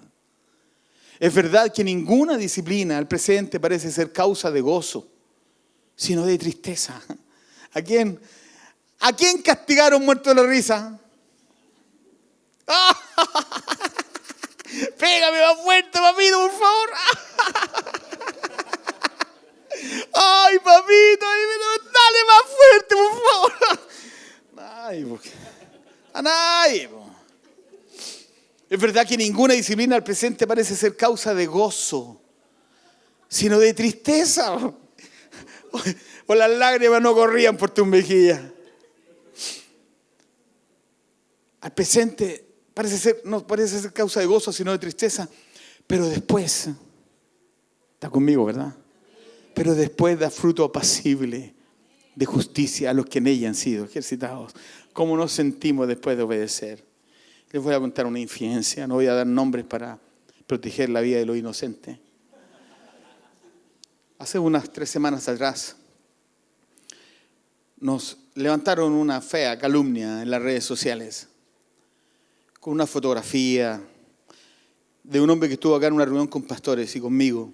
Es verdad que ninguna disciplina al presente parece ser causa de gozo, sino de tristeza. ¿A quién castigaron muerto de la risa? Pégame más fuerte, papito, por favor. Ay, papito, dale más fuerte, por favor. A nadie. Es verdad que ninguna disciplina al presente parece ser causa de gozo, sino de tristeza. O las lágrimas no corrían por tus mejillas. Al presente no parece ser causa de gozo, sino de tristeza. Pero después, está conmigo, ¿verdad? Pero después da fruto apacible de justicia a los que en ella han sido ejercitados. ¿Cómo nos sentimos después de obedecer? Les voy a contar una infidencia, no voy a dar nombres para proteger la vida de los inocentes. Hace unas 3 semanas atrás nos levantaron una fea calumnia en las redes sociales con una fotografía de un hombre que estuvo acá en una reunión con pastores y conmigo,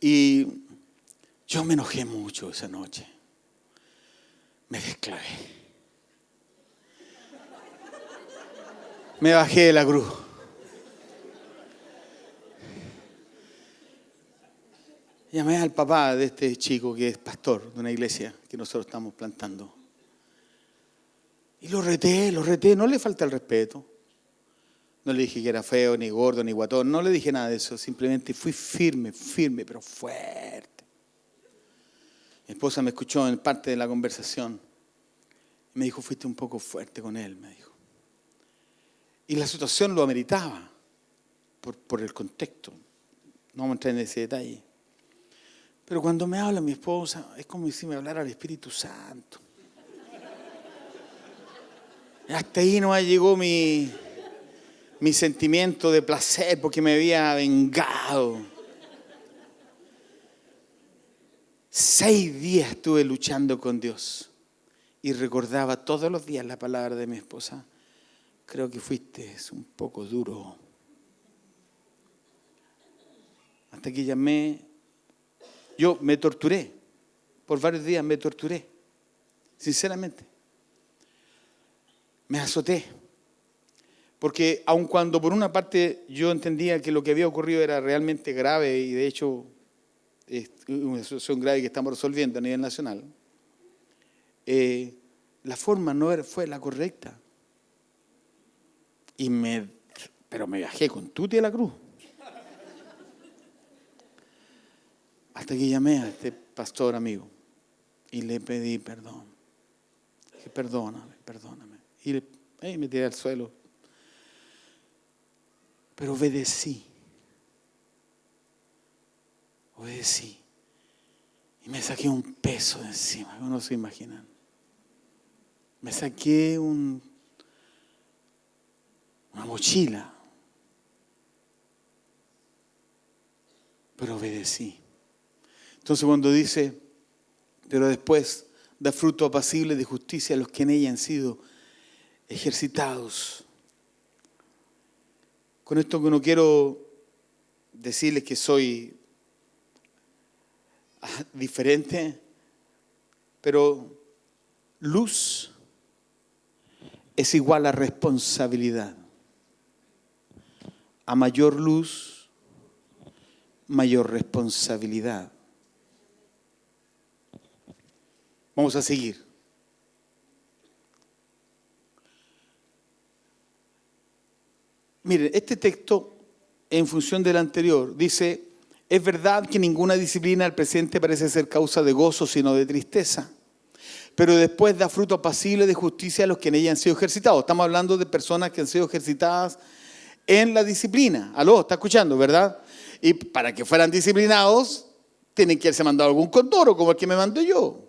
Y yo me enojé mucho esa noche. Me desclavé. Me bajé de la cruz. Llamé al papá de este chico que es pastor de una iglesia que nosotros estamos plantando. Y lo reté, no le falta el respeto. No le dije que era feo, ni gordo, ni guatón. No le dije nada de eso. Simplemente fui firme, pero fuerte. Mi esposa me escuchó en parte de la conversación. Me dijo, fuiste un poco fuerte con él, me dijo. Y la situación lo ameritaba por el contexto. No vamos a entrar en ese detalle. Pero cuando me habla mi esposa, es como si me hablara el Espíritu Santo. Hasta ahí no llegó mi sentimiento de placer porque me había vengado. 6 días estuve luchando con Dios y recordaba todos los días la palabra de mi esposa. Creo que fuiste un poco duro. Hasta que llamé. Yo me torturé. Por varios días me torturé. Sinceramente. Me azoté. Porque aun cuando por una parte yo entendía que lo que había ocurrido era realmente grave y de hecho es una situación grave que estamos resolviendo a nivel nacional, la forma fue la correcta. Pero me bajé con tuti a la cruz. Hasta que llamé a este pastor amigo y le pedí perdón. Dije, perdóname. Y me tiré al suelo. Pero obedecí. Y me saqué un peso de encima, que no se imaginan. Me saqué una mochila. Pero obedecí. Entonces cuando dice, pero después da fruto apacible de justicia a los que en ella han sido ejercitados. Con esto que no quiero decirles que soy diferente, pero luz es igual a responsabilidad. A mayor luz, mayor responsabilidad. Vamos a seguir. Miren, este texto, en función del anterior, dice, es verdad que ninguna disciplina al presente parece ser causa de gozo, sino de tristeza. Pero después da fruto apacible de justicia a los que en ella han sido ejercitados. Estamos hablando de personas que han sido ejercitadas en la disciplina. Aló, ¿está escuchando, verdad? Y para que fueran disciplinados, tienen que haberse mandado algún condoro, como el que me mandó yo.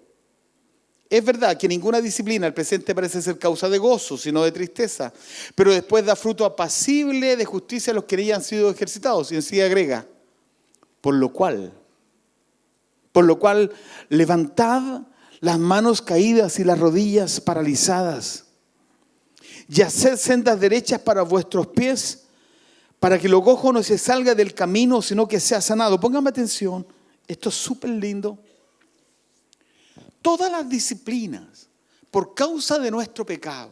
Es verdad que ninguna disciplina al presente parece ser causa de gozo, sino de tristeza. Pero después da fruto apacible de justicia a los que en ella han sido ejercitados. Y enseguida agrega, por lo cual, levantad las manos caídas y las rodillas paralizadas. Y haced sendas derechas para vuestros pies, para que lo cojo no se salga del camino, sino que sea sanado. Pónganme atención, esto es súper lindo. Todas las disciplinas, por causa de nuestro pecado,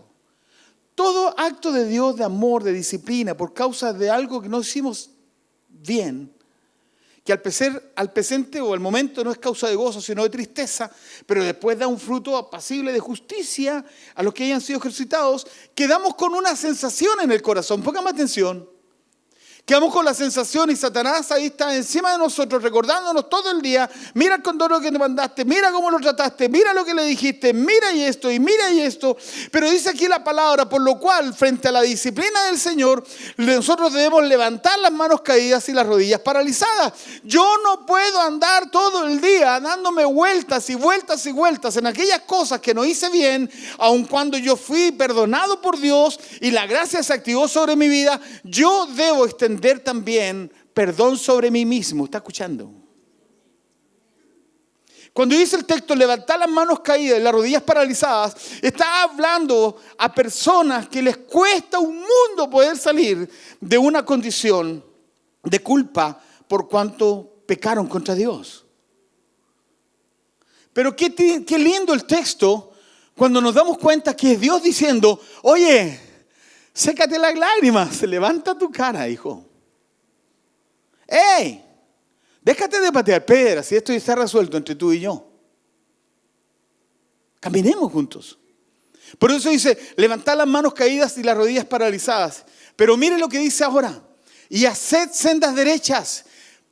todo acto de Dios de amor, de disciplina, por causa de algo que no hicimos bien, que al presente o al momento no es causa de gozo, sino de tristeza, pero después da un fruto apacible de justicia a los que hayan sido ejercitados, quedamos con una sensación en el corazón. Póngame atención. Quedamos con la sensación y Satanás ahí está encima de nosotros recordándonos todo el día, mira el condoro que te mandaste, mira cómo lo trataste, mira lo que le dijiste, mira y esto. Pero dice aquí la palabra, por lo cual frente a la disciplina del Señor nosotros debemos levantar las manos caídas y las rodillas paralizadas. Yo no puedo andar todo el día dándome vueltas en aquellas cosas que no hice bien, aun cuando yo fui perdonado por Dios y la gracia se activó sobre mi vida. Yo debo extender también perdón sobre mí mismo. ¿Está escuchando? Cuando dice el texto levantar las manos caídas y las rodillas paralizadas, está hablando a personas que les cuesta un mundo poder salir de una condición de culpa por cuanto pecaron contra Dios. Pero qué lindo el texto cuando nos damos cuenta que es Dios diciendo, oye, sécate las lágrimas, levanta tu cara, hijo. ¡Ey! Déjate de patear piedras, si esto está resuelto entre tú y yo. Caminemos juntos. Por eso dice, levantad las manos caídas y las rodillas paralizadas. Pero mire lo que dice ahora. Y haced sendas derechas.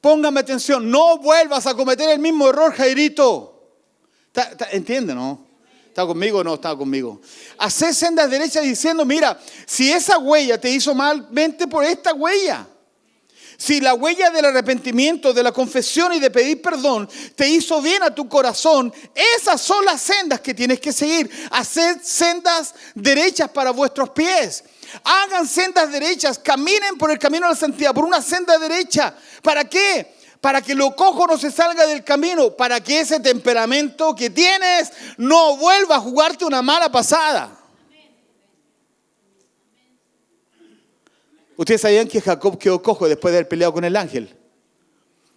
Póngame atención, no vuelvas a cometer el mismo error, Jairito. ¿Entiende, no? ¿Está conmigo o no está conmigo? Haced sendas derechas diciendo, mira, si esa huella te hizo mal, vente por esta huella. Si la huella del arrepentimiento, de la confesión y de pedir perdón te hizo bien a tu corazón, esas son las sendas que tienes que seguir. Haced sendas derechas para vuestros pies. Hagan sendas derechas, caminen por el camino de la santidad, por una senda derecha. ¿Para qué? Para que lo cojo no se salga del camino, para que ese temperamento que tienes no vuelva a jugarte una mala pasada. Ustedes sabían que Jacob quedó cojo después de haber peleado con el ángel.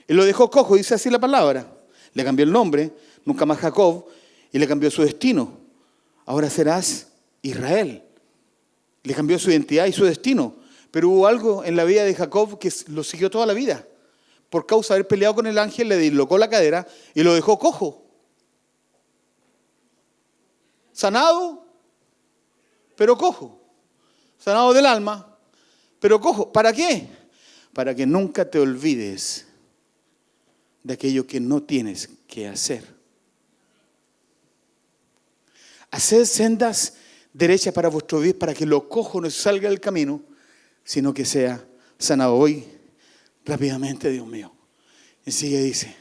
Él lo dejó cojo, dice así la palabra. Le cambió el nombre, nunca más Jacob, y le cambió su destino. Ahora serás Israel. Le cambió su identidad y su destino. Pero hubo algo en la vida de Jacob que lo siguió toda la vida. Por causa de haber peleado con el ángel, le dislocó la cadera y lo dejó cojo. Sanado, pero cojo. Sanado del alma, pero cojo. ¿Para qué? Para que nunca te olvides de aquello que no tienes que hacer. Haced sendas derechas para vuestro bien, para que lo cojo no salga del camino, sino que sea sanado. Hoy, rápidamente, Dios mío. Y sigue, dice,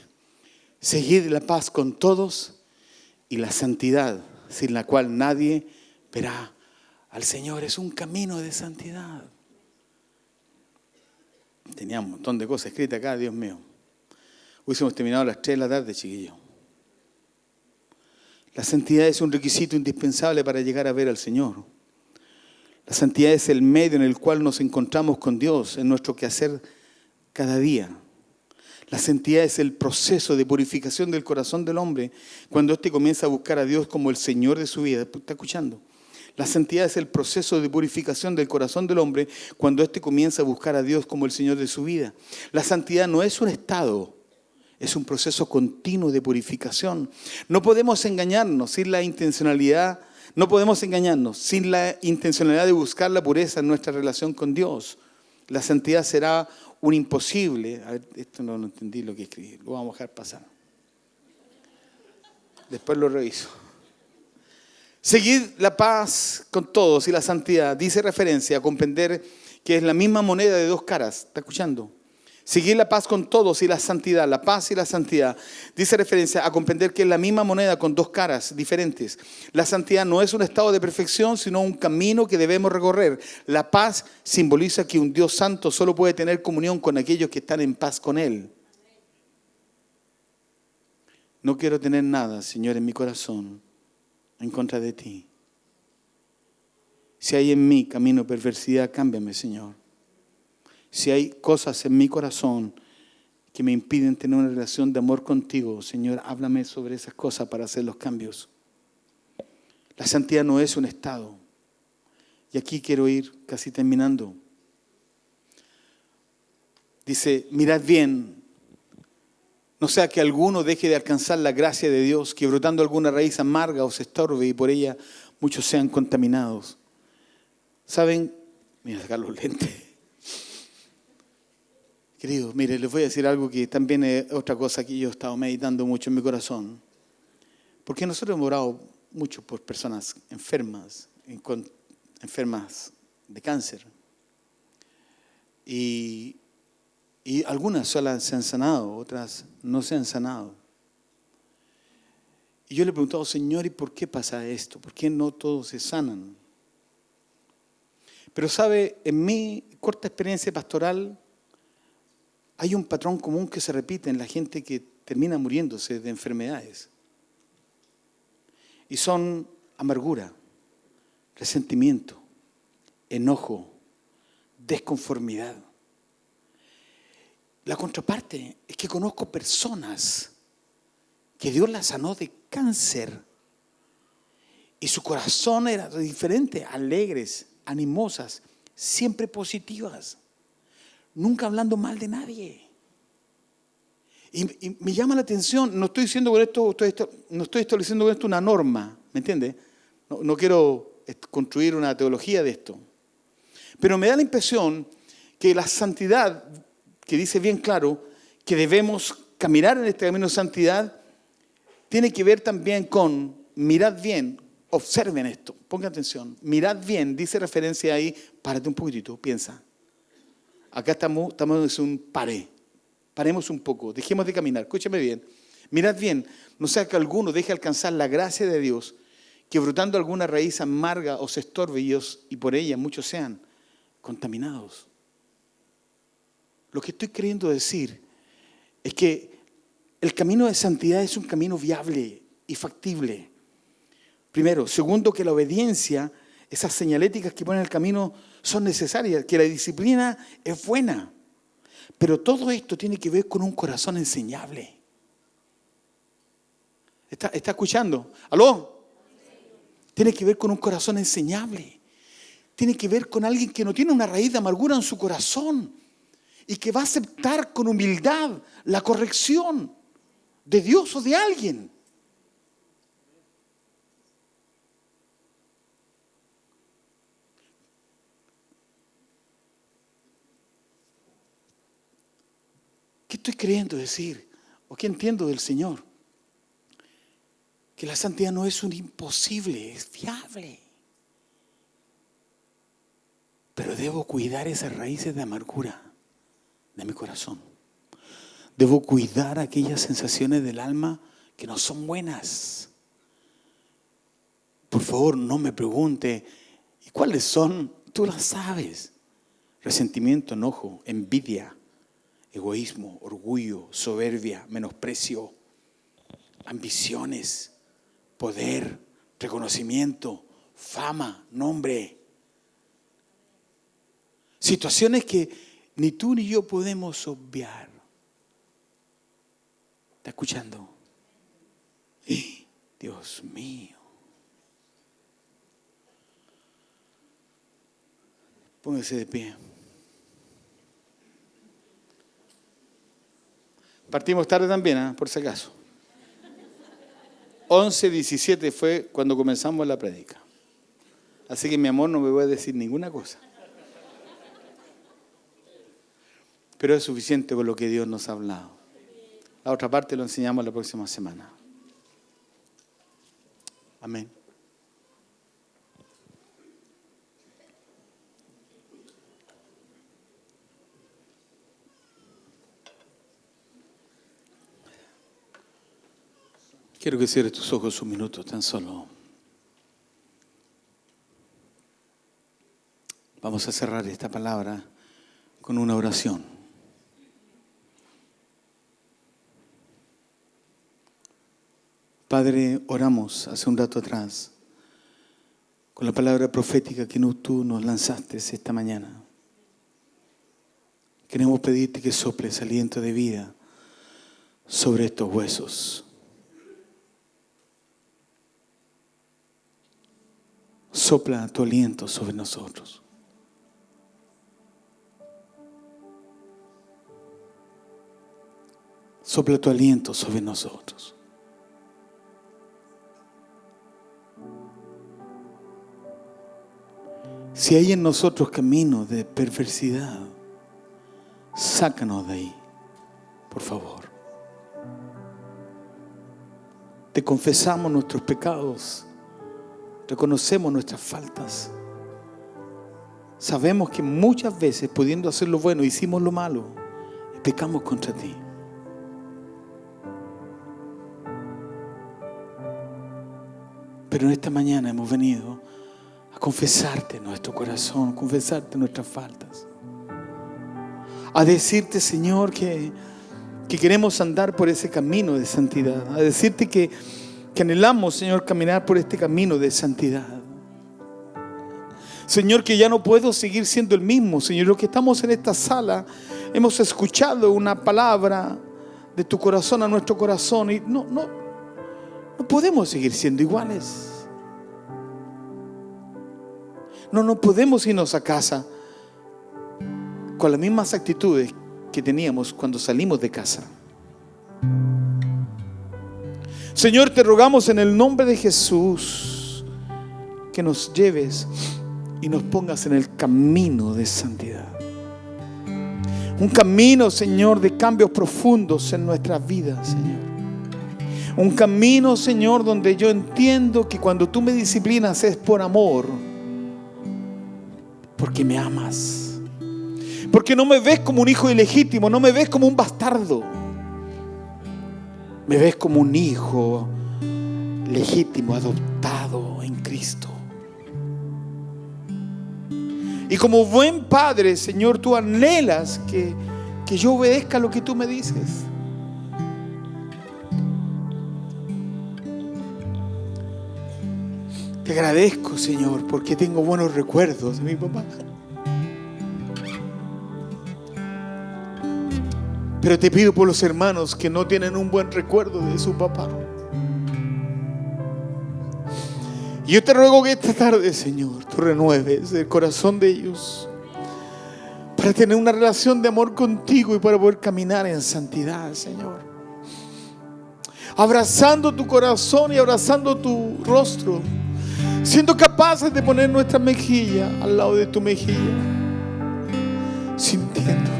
seguid la paz con todos y la santidad, sin la cual nadie verá al Señor. Es un camino de santidad. Tenía un montón de cosas escritas acá, Dios mío. Hubiésemos terminado a las 3 de la tarde, chiquillos. La santidad es un requisito indispensable para llegar a ver al Señor. La santidad es el medio en el cual nos encontramos con Dios en nuestro quehacer cada día. La santidad es el proceso de purificación del corazón del hombre cuando éste comienza a buscar a Dios como el Señor de su vida. ¿Está escuchando? La santidad es el proceso de purificación del corazón del hombre cuando éste comienza a buscar a Dios como el Señor de su vida. La santidad no es un estado, es un proceso continuo de purificación. No podemos engañarnos sin la intencionalidad, de buscar la pureza en nuestra relación con Dios. La santidad será un imposible. A ver, esto no entendí lo que escribí, lo vamos a dejar pasar. Después lo reviso. Seguid la paz con todos y la santidad. Dice referencia a comprender que es la misma moneda de dos caras. ¿Está escuchando? Seguir la paz con todos y la santidad, la paz y la santidad. Dice referencia a comprender que es la misma moneda con dos caras diferentes. La santidad no es un estado de perfección, sino un camino que debemos recorrer. La paz simboliza que un Dios santo solo puede tener comunión con aquellos que están en paz con Él. No quiero tener nada, Señor, en mi corazón en contra de ti. Si hay en mí camino de perversidad, cámbiame, Señor. Si hay cosas en mi corazón que me impiden tener una relación de amor contigo, Señor, háblame sobre esas cosas para hacer los cambios. La santidad no es un estado. Y aquí quiero ir casi terminando. Dice, mirad bien, no sea que alguno deje de alcanzar la gracia de Dios, que brotando alguna raíz amarga os estorbe y por ella muchos sean contaminados. ¿Saben? Mira, sacar los lentes. Queridos, mire, les voy a decir algo que también es otra cosa que yo he estado meditando mucho en mi corazón. Porque nosotros hemos orado mucho por personas enfermas, enfermas de cáncer. Y algunas solas se han sanado, otras no se han sanado. Y yo le he preguntado, Señor, ¿y por qué pasa esto? ¿Por qué no todos se sanan? Pero sabe, en mi corta experiencia pastoral, hay un patrón común que se repite en la gente que termina muriéndose de enfermedades. Y son amargura, resentimiento, enojo, desconformidad. La contraparte es que conozco personas que Dios las sanó de cáncer y su corazón era diferente, alegres, animosas, siempre positivas, nunca hablando mal de nadie. Y me llama la atención, no estoy diciendo con esto, no estoy estableciendo con esto una norma, ¿me entiende? No quiero construir una teología de esto. Pero me da la impresión que la santidad, que dice bien claro, que debemos caminar en este camino de santidad, tiene que ver también con, mirad bien, observen esto, pongan atención, mirad bien, dice referencia ahí, párate un poquitito, piensa. Acá estamos en un paremos un poco, dejemos de caminar, escúchame bien. Mirad bien, no sea que alguno deje alcanzar la gracia de Dios, que brotando alguna raíz amarga os estorbe y por ella muchos sean contaminados. Lo que estoy queriendo decir es que el camino de santidad es un camino viable y factible. Primero. Segundo, que la obediencia, esas señaléticas que ponen el camino son necesarias, que la disciplina es buena. Pero todo esto tiene que ver con un corazón enseñable. ¿Está escuchando? ¿Aló? Tiene que ver con un corazón enseñable. Tiene que ver con alguien que no tiene una raíz de amargura en su corazón y que va a aceptar con humildad la corrección de Dios o de alguien. ¿Qué estoy queriendo decir? ¿O qué entiendo del Señor? Que la santidad no es un imposible, es viable. Pero debo cuidar esas raíces de amargura de mi corazón. Debo cuidar aquellas sensaciones del alma que no son buenas. Por favor, no me pregunte, ¿y cuáles son? Tú las sabes. Resentimiento, enojo, envidia, egoísmo, orgullo, soberbia, menosprecio, ambiciones, poder, reconocimiento, fama, nombre. Situaciones que ni tú ni yo podemos obviar. ¿Está escuchando? Dios mío. Póngase de pie. Partimos tarde también, por si acaso. 11:17 fue cuando comenzamos la prédica. Así que mi amor, no me voy a decir ninguna cosa. Pero es suficiente con lo que Dios nos ha hablado. La otra parte lo enseñamos la próxima semana. Amén. Quiero que cierres tus ojos un minuto, tan solo. Vamos a cerrar esta palabra con una oración. Padre, oramos hace un rato atrás con la palabra profética que tú nos lanzaste esta mañana. Queremos pedirte que soples aliento de vida sobre estos huesos. Sopla tu aliento sobre nosotros. Sopla tu aliento sobre nosotros. Si hay en nosotros camino de perversidad, sácanos de ahí, por favor. Te confesamos nuestros pecados, reconocemos nuestras faltas. Sabemos que muchas veces, pudiendo hacer lo bueno, hicimos lo malo y pecamos contra ti. Pero en esta mañana hemos venido a confesarte nuestro corazón, confesarte nuestras faltas. A decirte, Señor, que queremos andar por ese camino de santidad. A decirte que anhelamos, Señor, caminar por este camino de santidad. Señor, que ya no puedo seguir siendo el mismo. Señor, los que estamos en esta sala hemos escuchado una palabra de tu corazón a nuestro corazón y no podemos seguir siendo iguales. No podemos irnos a casa con las mismas actitudes que teníamos cuando salimos de casa. Señor, te rogamos en el nombre de Jesús que nos lleves y nos pongas en el camino de santidad. Un camino, Señor, de cambios profundos en nuestras vidas, Señor. Un camino, Señor, donde yo entiendo que cuando tú me disciplinas es por amor, porque me amas, porque no me ves como un hijo ilegítimo, no me ves como un bastardo, me ves como un hijo legítimo, adoptado en Cristo. Y como buen padre, Señor, tú anhelas que yo obedezca lo que tú me dices. Te agradezco, Señor, porque tengo buenos recuerdos de mi papá. Pero te pido por los hermanos que no tienen un buen recuerdo de su papá. Y yo te ruego que esta tarde, Señor, tú renueves el corazón de ellos para tener una relación de amor contigo y para poder caminar en santidad, Señor. Abrazando tu corazón y abrazando tu rostro, siendo capaces de poner nuestra mejilla al lado de tu mejilla, sintiendo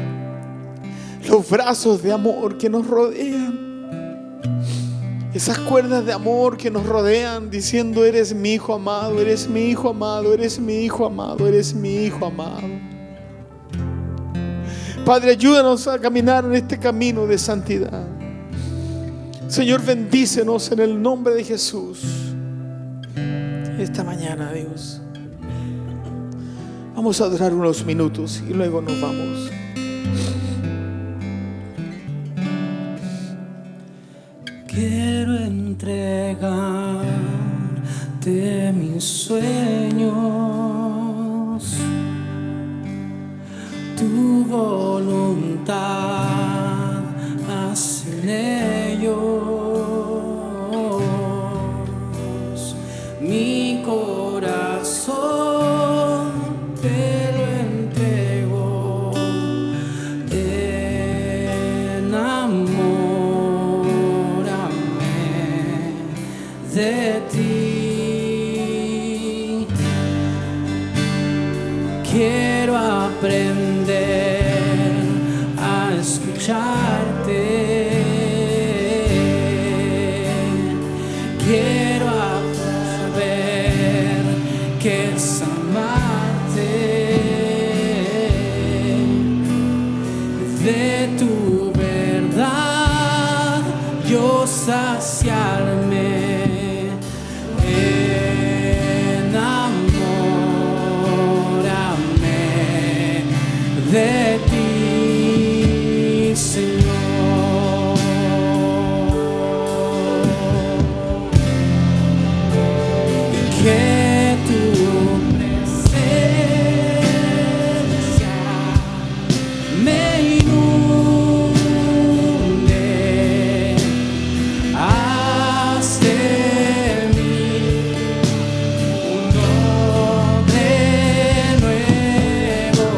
los brazos de amor que nos rodean, esas cuerdas de amor que nos rodean, diciendo: eres mi hijo amado, eres mi hijo amado, eres mi hijo amado, eres mi hijo amado. Padre, ayúdanos a caminar en este camino de santidad. Señor, bendícenos en el nombre de Jesús. Esta mañana, Dios, vamos a adorar unos minutos y luego nos vamos. Quiero entregarte mis sueños, tu voluntad haz en ellos. Mi corazón te lo entrego en amor de ti. Quiero aprender a escucharte. Quiero saber que es amarte. De tu verdad yo saciarme. De ti, Señor. Y que tu presencia me inunde. Haz de mí un hombre nuevo.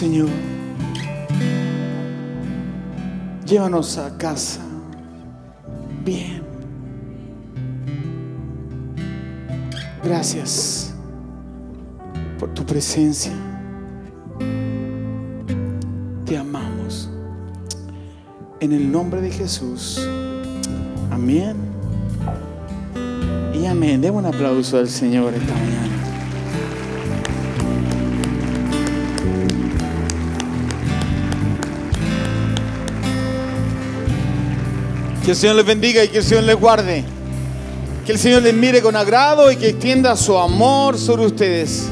Señor. Llévanos a casa bien. Gracias por tu presencia. Te amamos. En el nombre de Jesús. Amén. Y amén. Demos un aplauso al Señor esta mañana. Que el Señor les bendiga y que el Señor les guarde. Que el Señor les mire con agrado y que extienda su amor sobre ustedes.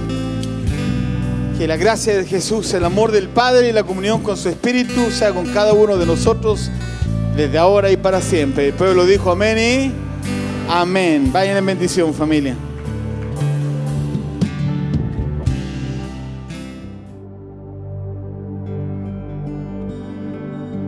Que la gracia de Jesús, el amor del Padre y la comunión con su Espíritu sea con cada uno de nosotros desde ahora y para siempre. El pueblo dijo amén y amén. Vayan en bendición, familia.